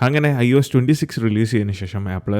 അങ്ങനെ iOS 26 release ചെയ്തതിന് ശേഷം ആപ്പിൾ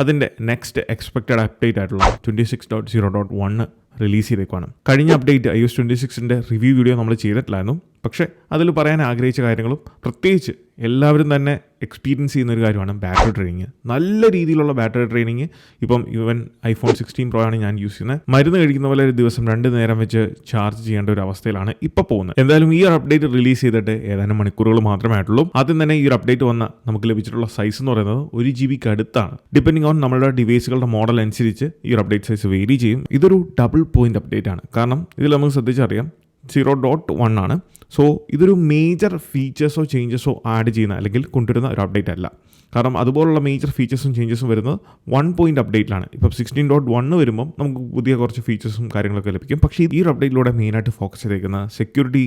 അതിൻ്റെ നെക്സ്റ്റ് എക്സ്പെക്റ്റഡ് അപ്ഡേറ്റ് ആയിട്ടുള്ള 26.0.1 റിലീസ് ചെയ്തേക്കുവാണ്. കഴിഞ്ഞ അപ്ഡേറ്റ് iOS 26ൻ്റെ റിവ്യൂ വീഡിയോ നമ്മൾ ചെയ്തിട്ടില്ലായിരുന്നു. പക്ഷേ അതിൽ പറയാൻ ആഗ്രഹിച്ച കാര്യങ്ങളും പ്രത്യേകിച്ച് എല്ലാവരും തന്നെ എക്സ്പീരിയൻസ് ചെയ്യുന്ന ഒരു കാര്യമാണ് ബാറ്ററി ട്രെയിനിങ്. നല്ല രീതിയിലുള്ള ബാറ്ററി ട്രെയിനിങ് ഇപ്പം ഈവൻ iPhone 16 Pro ആണ് ഞാൻ യൂസ് ചെയ്യുന്നത്. മരുന്ന് കഴിക്കുന്ന പോലെ ഒരു ദിവസം 2 നേരം വെച്ച് ചാർജ് ചെയ്യേണ്ട ഒരു അവസ്ഥയിലാണ് ഇപ്പോൾ പോകുന്നത്. എന്തായാലും ഈ ഒരു അപ്ഡേറ്റ് റിലീസ് ചെയ്തിട്ട് ഏതാനും മണിക്കൂറുകൾ മാത്രമേ ആയിട്ടുള്ളൂ. ആദ്യം തന്നെ ഈ ഒരു അപ്ഡേറ്റ് വന്ന നമുക്ക് ലഭിച്ചിട്ടുള്ള സൈസ് എന്ന് പറയുന്നത് 1 GB അടുത്താണ്. ഡിപ്പെൻഡിങ് ഓൺ നമ്മുടെ ഡിവൈസുകളുടെ മോഡൽ അനുസരിച്ച് ഈ ഒരു അപ്ഡേറ്റ് സൈസ് വേരി ചെയ്യും. ഇതൊരു ഡബിൾ പോയിന്റ് അപ്ഡേറ്റ് ആണ്. കാരണം ഇതിൽ നമുക്ക് ശ്രദ്ധിച്ചറിയാം 0.1 ആണ്. സോ ഇതൊരു മേജർ ഫീച്ചേഴ്സോ ചേഞ്ചസോ ആഡ് ചെയ്യുന്ന അല്ലെങ്കിൽ കൊണ്ടുവരുന്ന ഒരു അപ്ഡേറ്റ് അല്ല. കാരണം അതുപോലുള്ള മേജർ ഫീച്ചേഴ്സും ചേഞ്ചസും വരുന്നത് 1 പോയിന്റ് അപ്ഡേറ്റിലാണ്. ഇപ്പം 16.1 വരുമ്പം നമുക്ക് പുതിയ കുറച്ച് ഫീച്ചേഴ്സും കാര്യങ്ങളൊക്കെ ലഭിക്കും. പക്ഷേ ഈ ഒരു അപ്ഡേറ്റിലൂടെ മെയിനായിട്ട് ഫോക്കസ് ചെയ്തേക്കുന്ന സെക്യൂരിറ്റി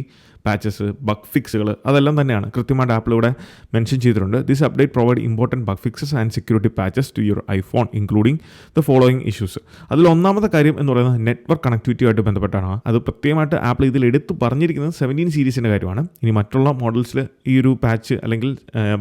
പാച്ചസ്, ബഗ് ഫിക്സുകൾ അതെല്ലാം തന്നെയാണ് കൃത്യമായിട്ട് ആപ്പിൾ ഇവിടെ മെൻഷൻ ചെയ്തിട്ടുണ്ട്. This update provide important bug fixes and security patches to your iPhone including the following issues. അതിൽ ഒന്നാമത്തെ കാര്യം എന്ന് പറയുന്നത് നെറ്റ്വർക്ക് കണക്ടിവിറ്റിയുമായിട്ട് ബന്ധപ്പെട്ടാണ്. അത് പ്രത്യേകമായിട്ട് ആപ്പിൾ ഇതിൽ എടുത്ത് പറഞ്ഞിരിക്കുന്നത് 17 സീരീസിൻ്റെ കാര്യമാണ്. ഇനി മറ്റുള്ള മോഡൽസിൽ ഈ ഒരു പാച്ച് അല്ലെങ്കിൽ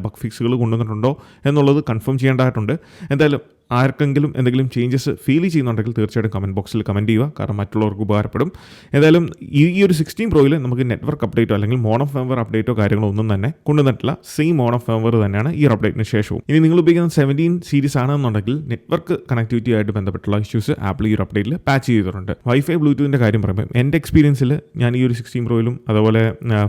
ബഗ് ഫിക്സുകൾ കൊണ്ടുവന്നിട്ടുണ്ടോ എന്നുള്ളത് കൺഫേം ചെയ്യേണ്ടതായിട്ടുണ്ട്. എന്തായാലും ആർക്കെങ്കിലും എന്തെങ്കിലും ചേഞ്ചസ് ഫീൽ ചെയ്യുന്നുണ്ടെങ്കിൽ തീർച്ചയായിട്ടും കമൻറ്റ് ബോക്സിൽ കമൻറ്റ് ചെയ്യുക. കാരണം മറ്റുള്ളവർക്ക് ഉപകാരപ്പെടും. ഏതായാലും ഈ ഒരു 16 Proയിൽ നമുക്ക് നെറ്റ്വർക്ക് അപ്ഡേറ്റോ അല്ലെങ്കിൽ മോഡം ഫേംവെയർ അപ്ഡേറ്റോ കാര്യങ്ങളോ ഒന്നും തന്നെ കൊണ്ടുവന്നിട്ടില്ല. സെയിം മോഡം ഫേംവെയർ തന്നെയാണ് ഈ അപ്ഡേറ്റിന് ശേഷവും. ഇനി നിങ്ങൾ ഉപയോഗിക്കുന്ന 17 സീരീസ് ആണെന്നുണ്ടെങ്കിൽ നെറ്റ്വർക്ക് കണക്ടിവിറ്റി ആയിട്ട് ബന്ധപ്പെട്ടുള്ള ഇഷ്യൂസ് ആപ്പിൾ ഈ ഒരു അപ്ഡേറ്റിൽ പാച്ച് ചെയ്തിട്ടുണ്ട്. വൈഫൈ ബ്ലൂടൂത്തിൻ്റെ കാര്യം പറയുമ്പോൾ എൻ്റെ എക്സ്പീരിയൻസിൽ ഞാൻ ഈ ഒരു 16 Proയിലും അതുപോലെ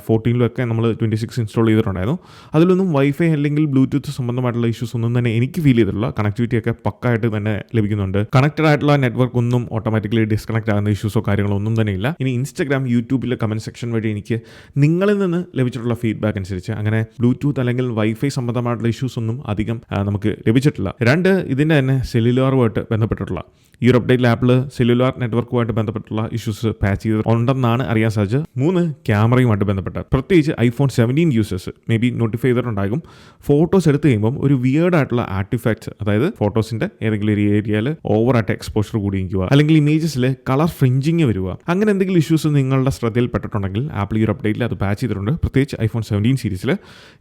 14ലും ഒക്കെ നമ്മൾ 26 ഇൻസ്റ്റാൾ ചെയ്തിട്ടുണ്ടായിരുന്നു. അതിലൊന്നും വൈഫൈ അല്ലെങ്കിൽ ബ്ലൂടൂത്ത് സംബന്ധമായിട്ടുള്ള ഇഷ്യൂസ് ഒന്നും തന്നെ എനിക്ക് ഫീൽ ചെയ്തിട്ടുള്ള. കണക്ടിവിറ്റിയൊക്കെ പക്കായിട്ട് തന്നെ ലഭിക്കുന്നുണ്ട്. കണക്റ്റഡ് ആയിട്ടുള്ള നെറ്റ്വർക്ക് ഒന്നും ഓട്ടോമാറ്റിക്കലി ഡിസ്കണക്ട് ആകുന്ന ഇഷ്യൂസോ കാര്യങ്ങളോ ഒന്നും തന്നെ ഇല്ല. ഇനി ഇൻസ്റ്റാഗ്രാം, യൂട്യൂബിലെ കമൻറ്റ് സെക്ഷൻ വഴി എനിക്ക് നിങ്ങളിൽ നിന്ന് ലഭിച്ചിട്ടുള്ള ഫീഡ്ബാക്ക് അനുസരിച്ച് അങ്ങനെ ബ്ലൂടൂത്ത് അല്ലെങ്കിൽ വൈഫൈ സംബന്ധമായിട്ടുള്ള ഇഷ്യൂസ് ഒന്നും അധികം നമുക്ക് ലഭിച്ചിട്ടില്ല. 2 ഇതിൻ്റെ തന്നെ സെല്ലുലാറുമായിട്ട് ബന്ധപ്പെട്ടിട്ടുള്ള ഈ ഒരു അപ്ഡേറ്റിൽ ആപ്പിൾ സെല്ലുലാർ നെറ്റ്വർക്കുമായിട്ട് ബന്ധപ്പെട്ടുള്ള ഇഷ്യൂസ് പാച്ച് ചെയ്തിട്ടുണ്ടെന്നാണ് അറിയാൻ സാധിച്ചത്. 3 ക്യാമറയുമായിട്ട് ബന്ധപ്പെട്ട പ്രത്യേകിച്ച് iPhone 17 users may be notify ചെയ്തിട്ടുണ്ടാകും. ഫോട്ടോസ് എടുത്തു കഴിയുമ്പം ഒരു വിയേർഡ് ആയിട്ടുള്ള ആർട്ടിഫാക്ട്സ്, അതായത് ഫോട്ടോസിൻ്റെ ഏതെങ്കിലും ഒരു ഏരിയയിൽ ഓവറായിട്ട് എക്സ്പോഷർ കൂടിയിരിക്കുക അല്ലെങ്കിൽ ഇമേജസിൽ കളർ ഫ്രിഞ്ചിങ് വരിക, അങ്ങനെ എന്തെങ്കിലും ഇഷ്യൂസ് നിങ്ങളുടെ ശ്രദ്ധയിൽപ്പെട്ടിട്ടുണ്ടെങ്കിൽ ആപ്പിൾ ഈ ഒരു അപ്ഡേറ്റിൽ അത് പാച്ച് ചെയ്തിട്ടുണ്ട്. പ്രത്യേകിച്ച് iPhone 17 സീരീസിൽ.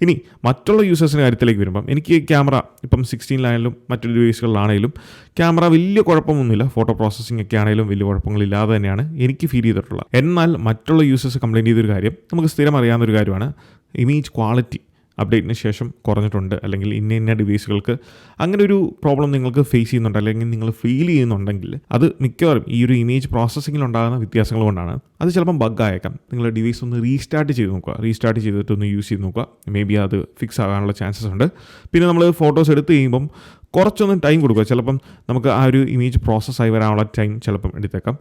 ഇനി മറ്റുള്ള യൂസേഴ്സിൻ്റെ കാര്യത്തിലേക്ക് വരുമ്പം എനിക്ക് ക്യാമറ ഇപ്പം 16 മറ്റൊരു ഡിവൈസുകളിലാണെങ്കിലും ക്യാമറ വലിയ കുഴപ്പമൊന്നുമില്ല. ഫോട്ടോ പ്രോസസ്സിംഗ് ഒക്കെ ആണെങ്കിലും വലിയ കുഴപ്പങ്ങളില്ലാതെ തന്നെയാണ് എനിക്ക് ഫീൽ ചെയ്തിട്ടുള്ളത്. എന്നാൽ മറ്റുള്ള യൂസേഴ്സ് കംപ്ലയിൻറ്റ് ചെയ്തൊരു കാര്യം നമുക്ക് സ്ഥിരം അറിയാവുന്നൊരു കാര്യമാണ്. ഇമേജ് ക്വാളിറ്റി അപ്ഡേറ്റിന് ശേഷം കുറഞ്ഞിട്ടുണ്ട് അല്ലെങ്കിൽ ഇന്ന ഡിവൈസുകൾക്ക് അങ്ങനെ ഒരു പ്രോബ്ലം നിങ്ങൾക്ക് ഫേസ് ചെയ്യുന്നുണ്ട് അല്ലെങ്കിൽ നിങ്ങൾ ഫീൽ ചെയ്യുന്നുണ്ടെങ്കിൽ അത് മിക്കവാറും ഈ ഒരു ഇമേജ് പ്രോസസ്സിങ്ങിൽ ഉണ്ടാകുന്ന വ്യത്യാസങ്ങൾ കൊണ്ടാണ്. അത് ചിലപ്പം ബഗ് ആയേക്കാം. നിങ്ങൾ ഡിവൈസ് ഒന്ന് റീസ്റ്റാർട്ട് ചെയ്ത് നോക്കുക. റീസ്റ്റാർട്ട് ചെയ്തിട്ടൊന്ന് യൂസ് ചെയ്ത് നോക്കുക. മേ ബി അത് ഫിക്സ് ആകാനുള്ള ചാൻസസ് ഉണ്ട്. പിന്നെ നമ്മൾ ഫോട്ടോസ് എടുത്ത് കഴിയുമ്പം കുറച്ചൊന്നും ടൈം കൊടുക്കുക. ചിലപ്പം നമുക്ക് ആ ഒരു ഇമേജ് പ്രോസസ്സായി വരാനുള്ള ടൈം ചിലപ്പം എടുത്തേക്കാം.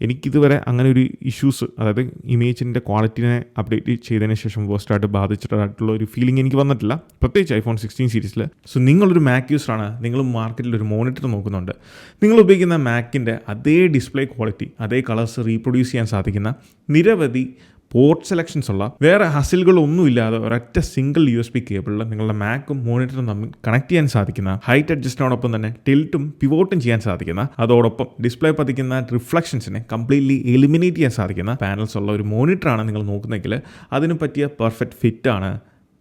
എനിക്കിതുവരെ അങ്ങനെ ഒരു ഇഷ്യൂസ്, അതായത് ഇമേജിൻ്റെ ക്വാളിറ്റിനെ അപ്ഡേറ്റ് ചെയ്തതിന് ശേഷം വേസ്റ്റായിട്ട് ബാധിച്ചിട്ടായിട്ടുള്ള ഒരു ഫീലിംഗ് എനിക്ക് വന്നിട്ടില്ല, പ്രത്യേകിച്ച് iPhone 16 സീരീസിൽ. സോ നിങ്ങളൊരു മാക് യൂസറാണ്, നിങ്ങൾ മാർക്കറ്റിൽ ഒരു മോണിറ്റർ നോക്കുന്നുണ്ട്, നിങ്ങൾ ഉപയോഗിക്കുന്ന മാക്കിൻ്റെ അതേ ഡിസ്പ്ലേ ക്വാളിറ്റി, അതേ കളേഴ്സ് റീപ്രൊഡ്യൂസ് ചെയ്യാൻ സാധിക്കുന്ന നിരവധി പോർട്ട് സെലക്ഷൻസ് ഉള്ള വേറെ ഹസിലുകളൊന്നുമില്ലാതെ ഒരൊറ്റ സിംഗിൾ USB കേബിളിൽ നിങ്ങളുടെ മാക്കും മോണിറ്ററും തമ്മിൽ കണക്ട് ചെയ്യാൻ സാധിക്കുന്ന, ഹൈറ്റ് അഡ്ജസ്റ്റിനോടൊപ്പം തന്നെ ടിൽറ്റും പിവോട്ടും ചെയ്യാൻ സാധിക്കുന്ന, അതോടൊപ്പം ഡിസ്പ്ലേ പതിക്കുന്ന റിഫ്ലക്ഷൻസിനെ കംപ്ലീറ്റ്ലി എലിമിനേറ്റ് ചെയ്യാൻ സാധിക്കുന്ന പാനൽസ് ഉള്ള ഒരു മോണിറ്ററാണ് നിങ്ങൾ നോക്കുന്നതെങ്കിൽ അതിന് പറ്റിയ പെർഫെക്റ്റ് ഫിറ്റാണ്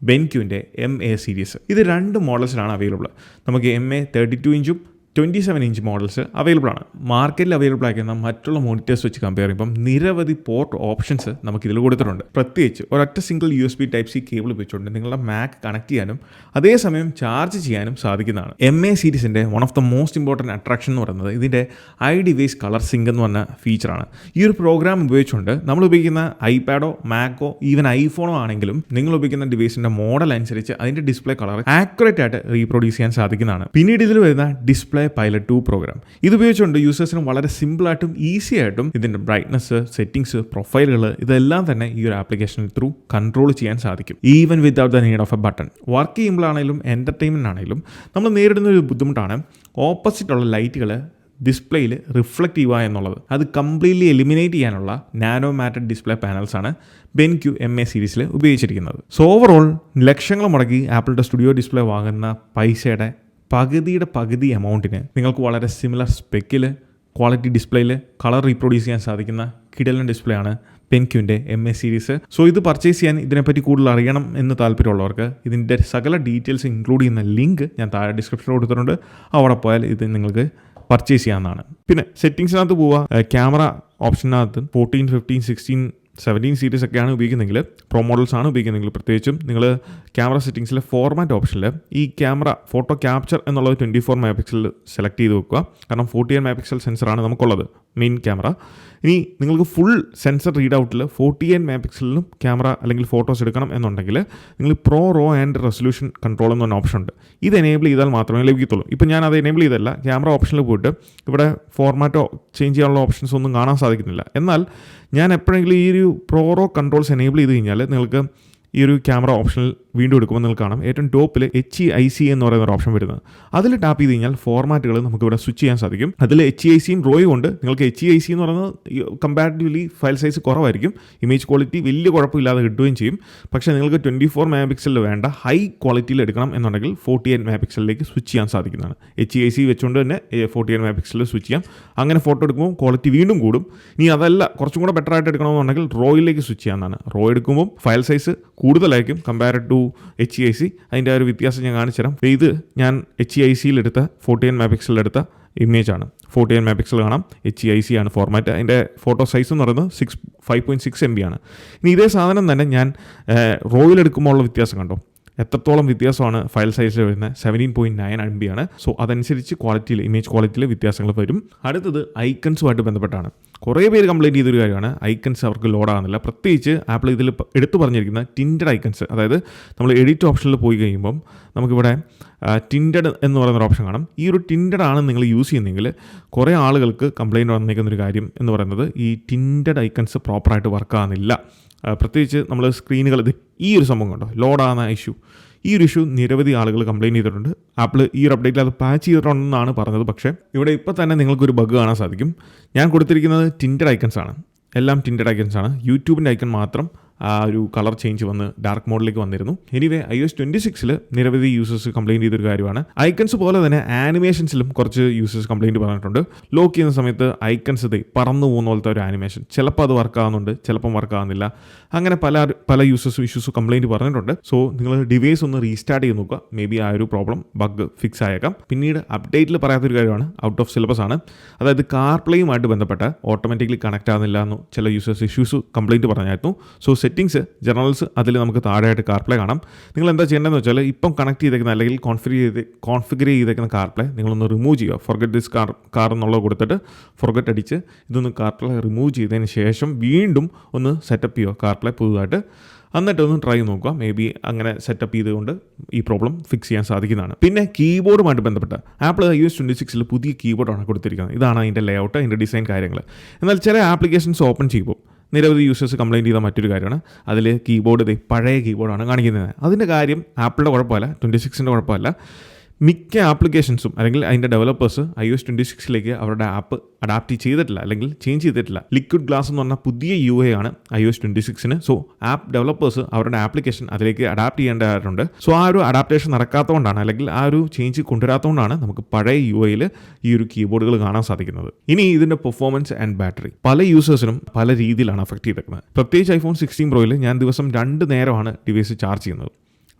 ബെൻക്യൂവിൻ്റെ MA സീരീസ്. ഇത് 2 മോഡൽസിലാണ് അവൈലബിൾ. നമുക്ക് MA 32 ഇഞ്ചും 27 ഇഞ്ച് മോഡൽസ് അവൈലബിൾ ആണ്. മാർക്കറ്റിൽ അവൈലബിൾ ആക്കുന്ന മറ്റുള്ള മോണിറ്റേഴ്സ് വെച്ച് കമ്പയർ ചെയ്യുമ്പം നിരവധി പോർട്ട് ഓപ്ഷൻസ് നമുക്ക് ഇതിൽ കൊടുത്തിട്ടുണ്ട്. പ്രത്യേകിച്ച് ഒരൊറ്റ സിംഗിൾ USB Type-C കേബിൾ വെച്ചുകൊണ്ട് നിങ്ങളുടെ മാക് കണക്ട് ചെയ്യാനും അതേസമയം ചാർജ് ചെയ്യാനും സാധിക്കുന്നതാണ്. MA സീരീസിൻ്റെ one of the most important attraction എന്ന് പറയുന്നത് ഇതിൻ്റെ iDevice കളർ സിങ്ക് എന്ന് പറഞ്ഞ ഫീച്ചറാണ്. ഈ ഒരു പ്രോഗ്രാം ഉപയോഗിച്ചുകൊണ്ട് നമ്മൾ ഉപയോഗിക്കുന്ന ഐപാഡോ മാക്കോ ഈവൻ ഐഫോണോ ആണെങ്കിലും നിങ്ങൾ ഉപയോഗിക്കുന്ന ഡിവൈസിൻ്റെ മോഡൽ അനുസരിച്ച് അതിൻ്റെ ഡിസ്പ്ലേ കളർ ആക്യുറേറ്റ് ആയിട്ട് റീപ്രൊഡ്യൂസ് ചെയ്യാൻ സാധിക്കുന്നതാണ്. പിന്നീട് ഇതിൽ വരുന്ന ഡിസ്പ്ലേ പൈലറ്റ് 2 പ്രോഗ്രാം ഇതുപയോഗിച്ചുകൊണ്ട് യൂസേഴ്സിന് വളരെ സിമ്പിളായിട്ടും ഈസി ആയിട്ടും ഇതിൻ്റെ ബ്രൈറ്റ്നസ്, സെറ്റിംഗ്സ്, പ്രൊഫൈലുകൾ ഇതെല്ലാം തന്നെ ഈ ഒരു ആപ്ലിക്കേഷൻ ത്രൂ കൺട്രോൾ ചെയ്യാൻ സാധിക്കും, even without the need of a button. Work ചെയ്യുമ്പോഴാണെങ്കിലും എൻ്റർടൈൻമെൻ്റ് ആണെങ്കിലും നമ്മൾ നേരിടുന്ന ഒരു ബുദ്ധിമുട്ടാണ് ഓപ്പോസിറ്റുള്ള ലൈറ്റുകൾ ഡിസ്പ്ലേയിൽ റിഫ്ലക്റ്റ് ചെയ്യുക എന്നുള്ളത്. അത് കംപ്ലീറ്റ്ലി എലിമിനേറ്റ് ചെയ്യാനുള്ള നാനോ മാറ്റഡ് ഡിസ്പ്ലേ പാനൽസാണ് ബെൻക്യൂ MA സീരീസിൽ ഉപയോഗിച്ചിരിക്കുന്നത്. സോ ഓവറോൾ ലക്ഷങ്ങൾ മുടക്കി ആപ്പിളിൻ്റെ സ്റ്റുഡിയോ ഡിസ്പ്ലേ വാങ്ങുന്ന പൈസയുടെ പകുതി എമൗണ്ടിന് നിങ്ങൾക്ക് വളരെ സിമിലർ സ്പെക്കിൽ ക്വാളിറ്റി ഡിസ്പ്ലേയിൽ കളർ റീപ്രൊഡ്യൂസ് ചെയ്യാൻ സാധിക്കുന്ന കിടിലൻ ഡിസ്പ്ലേ ആണ് പെൻക്യൂൻ്റെ MA സീരീസ്. സോ ഇത് പർച്ചേസ് ചെയ്യാൻ ഇതിനെപ്പറ്റി കൂടുതൽ അറിയണം എന്ന് താല്പര്യമുള്ളവർക്ക് ഇതിൻ്റെ സകല ഡീറ്റെയിൽസ് ഇൻക്ലൂഡ് ചെയ്യുന്ന ലിങ്ക് ഞാൻ താഴെ ഡിസ്ക്രിപ്ഷനിൽ കൊടുത്തിട്ടുണ്ട്. അവിടെ പോയാൽ ഇത് നിങ്ങൾക്ക് പർച്ചേസ് ചെയ്യാവുന്നതാണ്. പിന്നെ സെറ്റിങ്സിനകത്ത് പോവുക, ക്യാമറ ഓപ്ഷനകത്ത് 14, 15, 16, 17 സീരീസ് ഒക്കെയാണ് ഉപയോഗിക്കുന്നതെങ്കിൽ, പ്രോ മോഡൽസ് ആണ് ഉപയോഗിക്കുന്നതെങ്കിൽ പ്രത്യേകിച്ചും നിങ്ങൾ ക്യാമറ സെറ്റിങ്സിലെ ഫോർമാറ്റ് ഓപ്ഷനിൽ ഈ ക്യാമറ ഫോട്ടോ ക്യാപ്ചർ എന്നുള്ളത് 24 MP സെലക്ട് ചെയ്ത് വെക്കുക. കാരണം 48 MP സെൻസറാണ് നമുക്കുള്ളത് മെയിൻ ക്യാമറ. ഇനി നിങ്ങൾക്ക് ഫുൾ സെൻസർ റീഡ് ഔട്ടിൽ 48 MP ക്യാമറ അല്ലെങ്കിൽ ഫോട്ടോസ് എടുക്കണം എന്നുണ്ടെങ്കിൽ നിങ്ങൾ ProRAW and resolution control എന്നൊരു ഓപ്ഷൻ ഉണ്ട്. ഇത് എനേബിൾ ചെയ്താൽ മാത്രമേ ലഭിക്കത്തുള്ളൂ. ഇപ്പം ഞാൻ അത് എനേബിൾ ചെയ്തല്ല, ക്യാമറ ഓപ്ഷനിൽ പോയിട്ട് ഇവിടെ ഫോർമാറ്റോ ചേഞ്ച് ചെയ്യാനുള്ള ഓപ്ഷൻസ് ഒന്നും കാണാൻ സാധിക്കുന്നില്ല. എന്നാൽ ഞാൻ എപ്പോഴെങ്കിലും ഈ ഒരു പ്രോ റോ കൺട്രോൾസ് എനേബിൾ ചെയ്ത് കഴിഞ്ഞാൽ നിങ്ങൾക്ക് ഈ ഒരു ക്യാമറ ഓപ്ഷനിൽ വീണ്ടും എടുക്കുമ്പോൾ നിങ്ങൾക്ക് കാണാം ഏറ്റവും ടോപ്പിൽ HEIC എന്ന് പറയുന്ന ഒരു ഓപ്ഷൻ വരുന്നത്. അതിൽ ടാപ്പ് ചെയ്ത് കഴിഞ്ഞാൽ ഫോർമാറ്റുകൾ നമുക്കിവിടെ സ്വിച്ച് ചെയ്യാൻ സാധിക്കും. അതിൽ HEICയും റോയും ഉണ്ട്. നിങ്ങൾക്ക് HEIC എന്ന് പറയുന്നത് കമ്പാരിറ്റീവ്ലി ഫയൽ സൈസ് കുറവായിരിക്കും, ഇമേജ് ക്വാളിറ്റി വലിയ കുഴപ്പമില്ലാതെ കിട്ടുകയും ചെയ്യും. പക്ഷേ നിങ്ങൾക്ക് 24 MP വേണ്ട ഹൈ ക്വാളിറ്റിയിൽ എടുക്കണം എന്നുണ്ടെങ്കിൽ 48 MP സ്വിച്ച് ചെയ്യാൻ സാധിക്കുന്നതാണ്. HEIC വെച്ചുകൊണ്ട് തന്നെ 48 MP സ്വിച്ച് ചെയ്യാം. അങ്ങനെ ഫോട്ടോ എടുക്കുമ്പോൾ ക്വാളിറ്റി വീണ്ടും കൂടും. ഇനി അതല്ല കുറച്ചും കൂടെ ബെറ്റർ ആയിട്ട് എടുക്കണമെന്നുണ്ടെങ്കിൽ റോയിലേക്ക് സ്വിച്ച് ചെയ്യാവുന്നതാണ്. റോ എടുക്കുമ്പോൾ ഫയൽ സൈസ് കൂടുതലായിരിക്കും കമ്പാരഡ് ടു HEIC. അതിൻ്റെ ഒരു വ്യത്യാസം ഞാൻ കാണിച്ചു തരാം. ഇത് ഞാൻ HEICയിലെടുത്ത 48 MP എടുത്ത ഇമേജാണ്. 48 MP കാണാം. HEIC ആണ് ഫോർമാറ്റ്. അതിൻ്റെ ഫോട്ടോ സൈസ് എന്ന് പറയുന്നത് 5.6 MB ആണ്. ഇനി ഇതേ സാധനം തന്നെ ഞാൻ റോയിലെടുക്കുമ്പോൾ ഉള്ള വ്യത്യാസം കണ്ടോ, എത്രത്തോളം വ്യത്യാസമാണ് ഫയൽ സൈസിൽ വരുന്നത്. 17.9 MB ആണ്. സോ അതനുസരിച്ച് ക്വാളിറ്റിയിൽ ഇമേജ് ക്വാളിറ്റിയിൽ വ്യത്യാസങ്ങൾ വരും. അടുത്തത് ഐക്കൺസുമായിട്ട് ബന്ധപ്പെട്ടാണ്. കുറേ പേര് കംപ്ലയിൻറ്റ് ചെയ്തൊരു കാര്യമാണ്, ഐക്കൺസ് അവർക്ക് ലോഡാകുന്നില്ല. പ്രത്യേകിച്ച് ആപ്പിൾ ഇതിൽ എടുത്തു പറഞ്ഞിരിക്കുന്ന ടിൻറ്റഡ് ഐക്കൺസ്, അതായത് നമ്മൾ എഡിറ്റ് ഓപ്ഷനിൽ പോയി കഴിയുമ്പം നമുക്കിവിടെ ടിൻറ്റഡ് എന്ന് പറയുന്നൊരു ഓപ്ഷൻ കാണാം. ഈ ഒരു ടിൻറ്റഡ് ആണ് നിങ്ങൾ യൂസ് ചെയ്യുന്നതെങ്കിൽ കുറേ ആളുകൾക്ക് കംപ്ലയിൻറ്റ് വന്നിരിക്കുന്നൊരു കാര്യം എന്ന് പറയുന്നത് ഈ ടിൻറ്റഡ് ഐക്കൺസ് പ്രോപ്പറായിട്ട് വർക്കാകുന്നില്ല. പ്രത്യേകിച്ച് നമ്മൾ സ്ക്രീനുകൾ ഈ ഒരു സംഭവം കണ്ടോ, ലോഡാകുന്ന ഇഷ്യൂ. ഈ ഒരു ഇഷ്യൂ നിരവധി ആളുകൾ കംപ്ലയിൻറ്റ് ചെയ്തിട്ടുണ്ട്. ആപ്പിൾ ഈ ഒരു അപ്ഡേറ്റിൽ അത് പാച്ച് ചെയ്തിട്ടുണ്ടെന്നാണ് പറഞ്ഞത്. പക്ഷേ ഇവിടെ ഇപ്പോൾ തന്നെ നിങ്ങൾക്കൊരു ബഗ് കാണാൻ സാധിക്കും. ഞാൻ കൊടുത്തിരിക്കുന്നത് ടിൻറ്റഡ് ഐക്കൺസ് ആണ്, എല്ലാം ടിൻറ്റഡ് ഐക്കൺസ് ആണ്. യൂട്യൂബിൻ്റെ ഐക്കൺ മാത്രം ആ ഒരു കളർ ചേഞ്ച് വന്ന് ഡാർക്ക് മോഡിലേക്ക് വന്നിരുന്നു. എനിവേ iOS 26 നിരവധി യൂസേഴ്സ് കംപ്ലയിൻറ്റ് ചെയ്തൊരു കാര്യമാണ്. ഐക്കൺസ് പോലെ തന്നെ ആനിമേഷൻസിലും കുറച്ച് യൂസേഴ്സ് കംപ്ലയിൻറ്റ് പറഞ്ഞിട്ടുണ്ട്. ലോക്ക് ചെയ്യുന്ന സമയത്ത് ഐക്കൺസ് പറന്നു പോകുന്ന പോലത്തെ ഒരു ആനിമേഷൻ, ചിലപ്പോൾ അത് വർക്കാകുന്നുണ്ട്, ചിലപ്പം വർക്കാകുന്നില്ല. അങ്ങനെ പല യൂസേഴ്സും ഇഷ്യൂസ് കംപ്ലയിൻറ്റ് പറഞ്ഞിട്ടുണ്ട്. സോ നിങ്ങൾ ഡിവൈസ് ഒന്ന് റീസ്റ്റാർട്ട് ചെയ്ത് നോക്കുക. മേ ബി ആ ഒരു പ്രോബ്ലം ബഗ് ഫിക്സ് ആയേക്കാം. പിന്നീട് അപ്ഡേറ്റിൽ പറയാത്തൊരു കാര്യമാണ്, ഔട്ട് ഓഫ് സിലബസ് ആണ്. അതായത് കാർപ്ലേയുമായിട്ട് ബന്ധപ്പെട്ട ഓട്ടോമാറ്റിക്കലി കണക്ട് ആകുന്നില്ല എന്ന് ചില യൂസേഴ്സ് ഇഷ്യൂസ് കംപ്ലയിൻറ്റ് പറഞ്ഞായിരുന്നു. സോ സെറ്റിങ്സ് ജനറൽസ് അതിൽ നമുക്ക് താഴെയായിട്ട് കാർപ്ലേ കാണാം. നിങ്ങൾ എന്താ ചെയ്യേണ്ടതെന്ന് വെച്ചാൽ ഇപ്പം കണക്ട് ചെയ്തേക്കുന്ന അല്ലെങ്കിൽ കോൺഫിഗർ ചെയ്തേക്കുന്ന കാർപ്ലേ നിങ്ങളൊന്ന് റിമൂവ് ചെയ്യുക. ഫോർഗെറ്റ് ദിസ് കാർ എന്നുള്ളത് കൊടുത്തിട്ട് ഫോർഗെറ്റ് അടിച്ച് ഇതൊന്ന് കാർപ്ലേ റിമൂവ് ചെയ്തതിന് ശേഷം വീണ്ടും ഒന്ന് സെറ്റപ്പ് ചെയ്യുക കാർപ്ലേ പുതുതായിട്ട്. എന്നിട്ട് ഒന്ന് ട്രൈ നോക്കുക. മേ ബി അങ്ങനെ സെറ്റപ്പ് ചെയ്തുകൊണ്ട് ഈ പ്രോബ്ലം ഫിക്സ് ചെയ്യാൻ സാധിക്കുന്നതാണ്. പിന്നെ കീബോർഡുമായിട്ട് ബന്ധപ്പെട്ട ആപ്പിൾ iOS 26 പുതിയ കീബോർഡാണ് കൊടുത്തിരിക്കുന്നത്. ഇതാണ് അതിൻ്റെ ലേഔട്ട്, അതിൻ്റെ ഡിസൈൻ കാര്യങ്ങൾ. എന്നാൽ ചില ആപ്ലിക്കേഷൻസ് ഓപ്പൺ ചെയ്യുമ്പോൾ നിരവധി യൂസേഴ്സ് കംപ്ലയിൻറ്റ് ചെയ്ത മറ്റൊരു കാര്യമാണ്, അതിൽ കീബോർഡ് പഴയ കീബോർഡാണ് കാണിക്കുന്നത്. അതിൻ്റെ കാര്യം ആപ്പിളിൻ്റെ കുഴപ്പമല്ല, 26ൻ്റെ കുഴപ്പമല്ല. മിക്ക ആപ്ലിക്കേഷൻസും അല്ലെങ്കിൽ അതിൻ്റെ ഡെവലപ്പേഴ്സ് iOS 26 അവരുടെ ആപ്പ് അഡാപ്റ്റ് ചെയ്തിട്ടില്ല അല്ലെങ്കിൽ ചേഞ്ച് ചെയ്തിട്ടില്ല. ലിക്വിഡ് ഗ്ലാസ് എന്ന് പറഞ്ഞ പുതിയ UI ആണ് iOS 26. സോ ആപ്പ് ഡെവലപ്പേഴ്സ് അവരുടെ ആപ്ലിക്കേഷൻ അതിലേക്ക് അഡാപ്റ്റ് ചെയ്യേണ്ടതായിട്ടുണ്ട്. സോ ആ ഒരു അഡാപ്റ്റേഷൻ നടക്കാത്തതുകൊണ്ടാണ് അല്ലെങ്കിൽ ആ ഒരു ചേഞ്ച് കൊണ്ടുവരാത്തതുകൊണ്ടാണ് നമുക്ക് പഴയ UIയിൽ ഈ ഒരു കീബോർഡുകൾ കാണാൻ സാധിക്കുന്നത്. ഇനി ഇതിൻ്റെ പെർഫോമൻസ് ആൻഡ് ബാറ്ററി പല യൂസേഴ്സിനും പല രീതിയിലാണ് അഫക്റ്റ് ചെയ്തിരിക്കുന്നത്. പ്രത്യേകിച്ച് iPhone 16 Proയിൽ ഞാൻ ദിവസം 2 നേരമാണ് ഡിവൈസ് ചാർജ് ചെയ്യുന്നത്.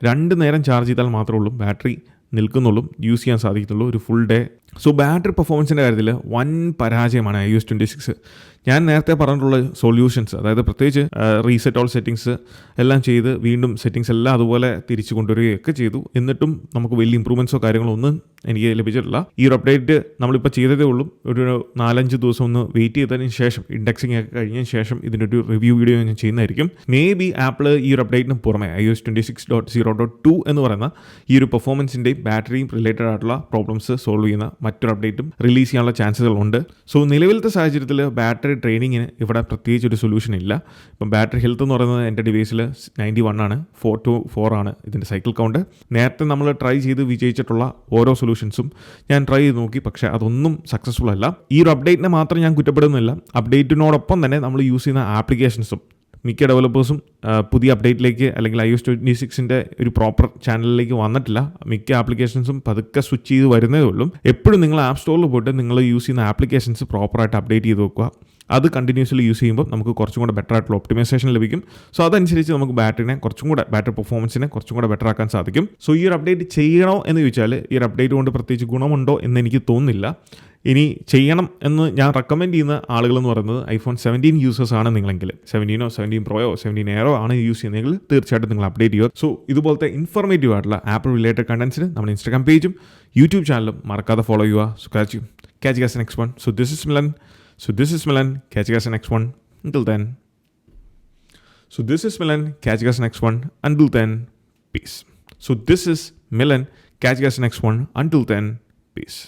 2 നേരം ചാർജ് ചെയ്താൽ മാത്രമേ ഉള്ളൂ ബാറ്ററി നിൽക്കുന്നുള്ളൂ, യൂസ് ചെയ്യാൻ സാധിക്കുന്നുള്ളൂ ഒരു ഫുൾ ഡേ. സോ ബാറ്ററി പെർഫോമൻസിൻ്റെ കാര്യത്തിൽ വൻ പരാജയമാണ് iOS 26. ഞാൻ നേരത്തെ പറഞ്ഞിട്ടുള്ള സൊല്യൂഷൻസ്, അതായത് പ്രത്യേകിച്ച് റീസെറ്റ് ഓൾ സെറ്റിങ്സ് എല്ലാം ചെയ്ത് വീണ്ടും സെറ്റിങ്സ് എല്ലാം അതുപോലെ തിരിച്ചു കൊണ്ടുവരികയൊക്കെ ചെയ്തു. എന്നിട്ടും നമുക്ക് വലിയ ഇമ്പ്രൂവ്മെൻറ്റ്സോ കാര്യങ്ങളോ ഒന്നും എനിക്ക് ലഭിച്ചിട്ടില്ല. ഈ ഒരു അപ്ഡേറ്റ് നമ്മളിപ്പോൾ ചെയ്തതേ ഉള്ളൂ. ഒരു 4-5 ദിവസം ഒന്ന് വെയിറ്റ് ചെയ്തതിന് ശേഷം, ഇൻഡെക്സിംഗ് ഒക്കെ കഴിഞ്ഞതിന് ശേഷം ഇതിൻ്റെ ഒരു റിവ്യൂ വീഡിയോ ഞാൻ ചെയ്യുന്നതായിരിക്കും. മേ ബി ആപ്പിൾ ഈ ഒരു അപ്ഡേറ്റിന് പുറമെ iOS 26.0.2 എന്ന് പറയുന്ന ഈ ഒരു പെർഫോമൻസിൻ്റെയും ബാറ്ററിയും റിലേറ്റഡ് ആയിട്ടുള്ള പ്രോബ്ലംസ് സോൾവ് ചെയ്യുന്ന മറ്റൊരു അപ്ഡേറ്റും റിലീസ് ചെയ്യാനുള്ള ചാൻസുകളുണ്ട്. സോ നിലവിലത്തെ സാഹചര്യത്തിൽ ബാറ്ററി ട്രെയിനിങ്ങിന് ഇവിടെ പ്രത്യേകിച്ച് ഒരു സൊല്യൂഷൻ ഇല്ല. ഇപ്പം ബാറ്ററി ഹെൽത്ത് എന്ന് പറയുന്നത് എൻ്റെ ഡിവൈസിൽ 91 ആണ്, 4 ആണ് ഇതിൻ്റെ സൈക്കിൾ കൗണ്ട്. നേരത്തെ നമ്മൾ ട്രൈ ചെയ്ത് വിജയിച്ചിട്ടുള്ള ഓരോ സൊല്യൂഷൻസും ഞാൻ ട്രൈ ചെയ്ത് നോക്കി, പക്ഷേ അതൊന്നും സക്സസ്ഫുൾ അല്ല. ഈ ഒരു അപ്ഡേറ്റിനെ മാത്രം ഞാൻ കുറ്റപ്പെടുന്നില്ല. അപ്ഡേറ്റിനോടൊപ്പം തന്നെ നമ്മൾ യൂസ് ചെയ്യുന്ന ആപ്ലിക്കേഷൻസും മിക്ക ഡെവലപ്പേഴ്സും പുതിയ അപ്ഡേറ്റിലേക്ക് അല്ലെങ്കിൽ iOS 26 ഒരു പ്രോപ്പർ ചാനലിലേക്ക് വന്നിട്ടില്ല. മിക്ക ആപ്ലിക്കേഷൻസും പതുക്കെ സ്വിച്ച് ചെയ്ത് വരുന്നതേ ഉള്ളൂ. എപ്പോഴും നിങ്ങൾ ആപ്പ് സ്റ്റോറിൽ പോയിട്ട് നിങ്ങൾ യൂസ് ചെയ്യുന്ന ആപ്ലിക്കേഷൻസ് പ്രോപ്പറായിട്ട് അപ്ഡേറ്റ് ചെയ്ത് വെക്കുക. അത് കണ്ടിന്യൂസ്ലി യൂസ് ചെയ്യുമ്പോൾ നമുക്ക് കുറച്ചും കൂടെ ബെറ്റർ ആയിട്ടുള്ള ഒപ്റ്റിമൈസേഷൻ ലഭിക്കും. സോ അതനുസരിച്ച് നമുക്ക് ബാറ്ററിനെ കുറച്ചും കൂടെ ബാറ്ററി പെർഫോമൻസിനെ കുറച്ചും കൂടെ ബെറ്റർ ആക്കാൻ സാധിക്കും. സോ ഈ ഒരു അപ്ഡേറ്റ് ചെയ്യണോ എന്ന് ചോദിച്ചാൽ ഈ ഒരു അപ്ഡേറ്റ് കൊണ്ട് പ്രത്യേകിച്ച് ഗുണമുണ്ടോ എന്ന് എനിക്ക് തോന്നുന്നില്ല. ഇനി ചെയ്യണം എന്ന് ഞാൻ റെക്കമെൻഡ് ചെയ്യുന്ന ആളുകൾ എന്ന് പറയുന്നത് iPhone 17 യൂസേഴ്സ് ആണ് നിങ്ങളെങ്കിൽ, 17 17 Proയോ 17 Airോ ആണ് യൂസ് ചെയ്യുന്നതെങ്കിൽ തീർച്ചയായിട്ടും നിങ്ങൾ അപ്ഡേറ്റ് ചെയ്യുക. സോ ഇതുപോലത്തെ ഇൻഫോർമേറ്റീവ് ആയിട്ടുള്ള ആപ്പിൾ റിലേറ്റഡ് കണ്ടൻസിന് നമ്മുടെ ഇൻസ്റ്റാഗ്രാം പേജും യൂട്യൂബ് ചാനലും മറക്കാതെ ഫോളോ ചെയ്യുക. So catch you guys next one. So this is Milan. Catch you guys next one. Until then. So this is Milan. Catch you guys next one. Until then, peace. So this is Milan. Catch you guys next one. Until then, peace.